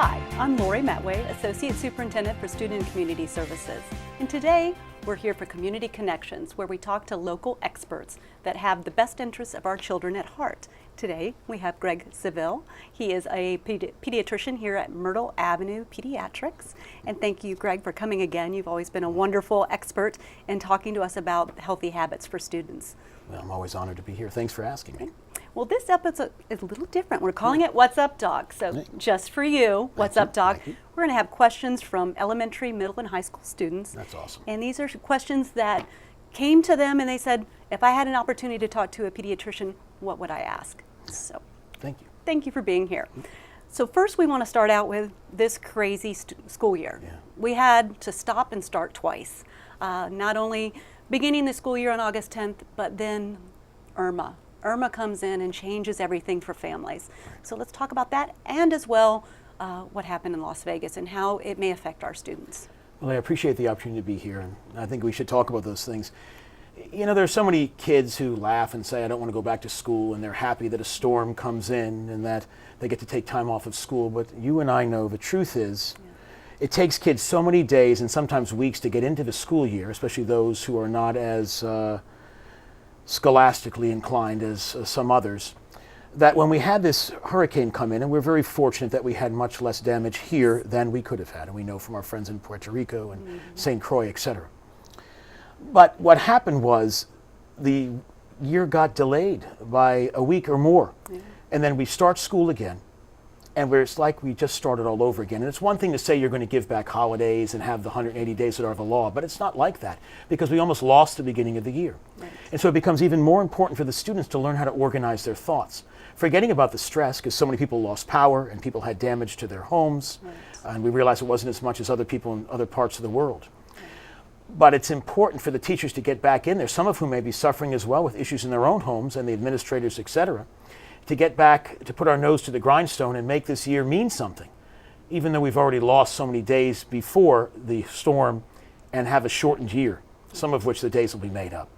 Hi, I'm Lori Matway, Associate Superintendent for Student and Community Services. And today, we're here for Community Connections, where we talk to local experts that have the best interests of our children at heart. Today, we have Greg Savel. He is a pediatrician here at Myrtle Avenue Pediatrics. And thank you, Greg, for coming again. You've always been a wonderful expert in talking to us about healthy habits for students. Well, I'm always honored to be here. Thanks for asking me. Well, this episode is a little different. We're calling it What's Up, Doc? So just for you, What's Up, Doc? We're going to have questions from elementary, middle, and high school students. That's awesome. And these are questions that came to them and they said, if I had an opportunity to talk to a pediatrician, what would I ask? So Thank you. Thank you for being here. So first we want to start out with this crazy school year. Yeah. We had to stop and start twice. Not only beginning the school year on August 10th, but then Irma. Irma comes in and changes everything for families. So let's talk about that and as well what happened in Las Vegas and how it may affect our students. Well, I appreciate the opportunity to be here, and I think we should talk about those things. You know, there's so many kids who laugh and say, I don't want to go back to school, and they're happy that a storm comes in and that they get to take time off of school. But you and I know the truth is, it takes kids so many days and sometimes weeks to get into the school year, especially those who are not as scholastically inclined as some others, that when we had this hurricane come in, and we're very fortunate that we had much less damage here than we could have had, and we know from our friends in Puerto Rico and St. Croix, etc. But what happened was the year got delayed by a week or more, and then we start school again, and it's like we just started all over again. And it's one thing to say you're going to give back holidays and have the 180 days that are the law, but it's not like that because we almost lost the beginning of the year. Right. And so it becomes even more important for the students to learn how to organize their thoughts, forgetting about the stress because so many people lost power and people had damage to their homes, and we realized it wasn't as much as other people in other parts of the world. But it's important for the teachers to get back in there, some of whom may be suffering as well with issues in their own homes, and the administrators, etc., to get back, to put our nose to the grindstone and make this year mean something, even though we've already lost so many days before the storm and have a shortened year, some of which the days will be made up.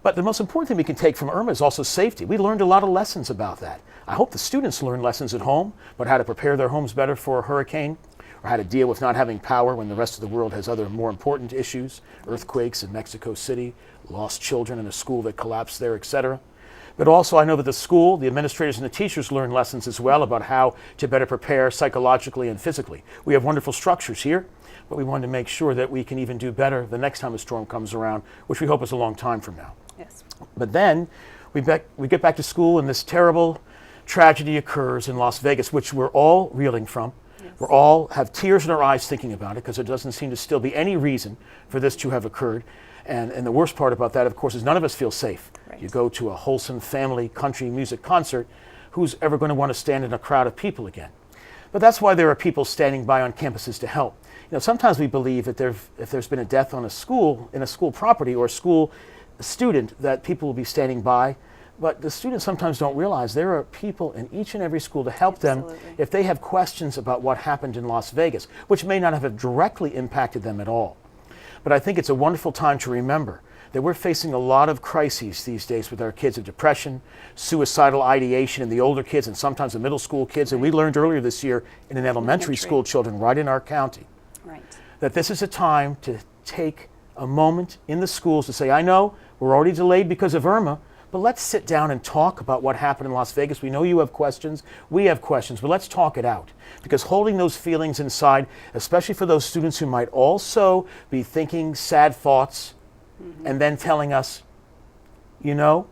But the most important thing we can take from Irma is also safety. We learned a lot of lessons about that. I hope the students learn lessons at home about how to prepare their homes better for a hurricane, or how to deal with not having power when the rest of the world has other more important issues, earthquakes in Mexico City, lost children in a school that collapsed there, etc. But also I know that the school, the administrators and the teachers learn lessons as well about how to better prepare psychologically and physically. We have wonderful structures here, but we want to make sure that we can even do better the next time a storm comes around, which we hope is a long time from now. Yes. But then we get back to school and this terrible tragedy occurs in Las Vegas, which we're all reeling from. We all have tears in our eyes thinking about it because there doesn't seem to still be any reason for this to have occurred. And the worst part about that, of course, is none of us feel safe. Right. You go to a wholesome family country music concert, who's ever going to want to stand in a crowd of people again? But that's why there are people standing by on campuses to help. You know, sometimes we believe that if there's been a death on a school, in a school property or a school student, that people will be standing by. But the students sometimes don't realize there are people in each and every school to help them if they have questions about what happened in Las Vegas, which may not have directly impacted them at all. But I think it's a wonderful time to remember that we're facing a lot of crises these days with our kids of depression, suicidal ideation in the older kids and sometimes the middle school kids. And we learned earlier this year in an elementary school children right in our county that this is a time to take a moment in the schools to say, I know we're already delayed because of Irma, but let's sit down and talk about what happened in Las Vegas. We know you have questions, we have questions, but let's talk it out. Because holding those feelings inside, especially for those students who might also be thinking sad thoughts and then telling us, you know,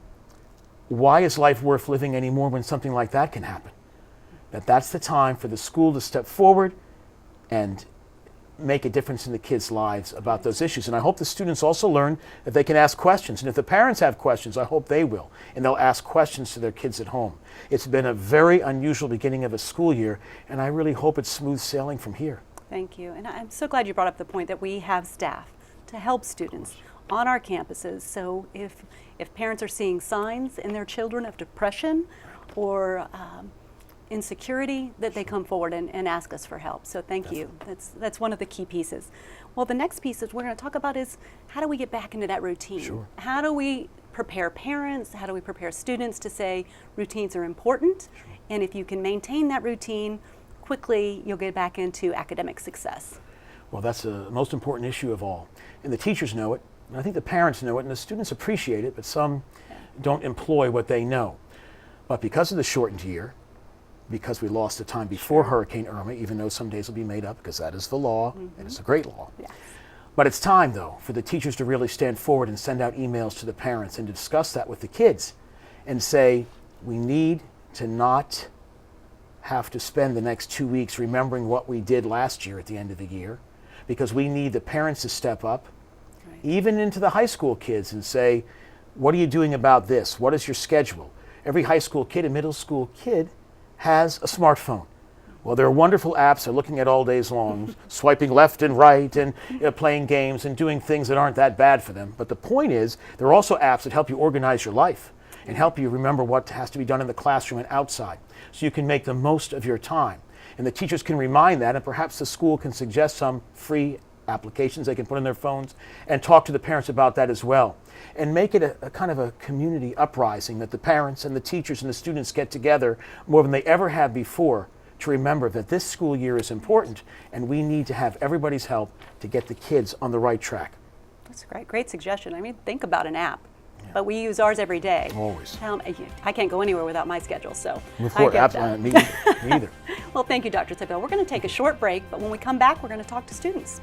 why is life worth living anymore when something like that can happen? That's the time for the school to step forward and make a difference in the kids' lives about those issues. And I hope the students also learn that they can ask questions. And if the parents have questions, I hope they will. And they'll ask questions to their kids at home. It's been a very unusual beginning of a school year, and I really hope it's smooth sailing from here. Thank you. And I'm so glad you brought up the point that we have staff to help students on our campuses. So if parents are seeing signs in their children of depression or insecurity, that they come forward and ask us for help. So thank you. That's one of the key pieces. Well, the next piece that we're going to talk about is how do we get back into that routine? Sure. How do we prepare parents? How do we prepare students to say routines are important? Sure. And if you can maintain that routine, quickly you'll get back into academic success? Well, that's the most important issue of all. And the teachers know it, and I think the parents know it, and the students appreciate it, but some don't employ what they know. But because of the shortened year, because we lost the time before Hurricane Irma, even though some days will be made up, because that is the law, and it's a great law. Yes. But it's time, though, for the teachers to really stand forward and send out emails to the parents and to discuss that with the kids and say, we need to not have to spend the next 2 weeks remembering what we did last year at the end of the year, because we need the parents to step up, even into the high school kids, and say, what are you doing about this? What is your schedule? Every high school kid and middle school kid has a smartphone. Well, there are wonderful apps they're looking at all days long, swiping left and right and playing games and doing things that aren't that bad for them. But the point is, there are also apps that help you organize your life and help you remember what has to be done in the classroom and outside, so you can make the most of your time. And the teachers can remind that, and perhaps the school can suggest some free applications they can put in their phones and talk to the parents about that as well. And make it a kind of a community uprising that the parents and the teachers and the students get together more than they ever have before to remember that this school year is important and we need to have everybody's help to get the kids on the right track. That's a great suggestion. I mean, think about an app. But we use ours every day. Always. I can't go anywhere without my schedule, so Before, I get that. Me either. Well, thank you, Dr. Savel. We're going to take a short break, but when we come back, we're going to talk to students.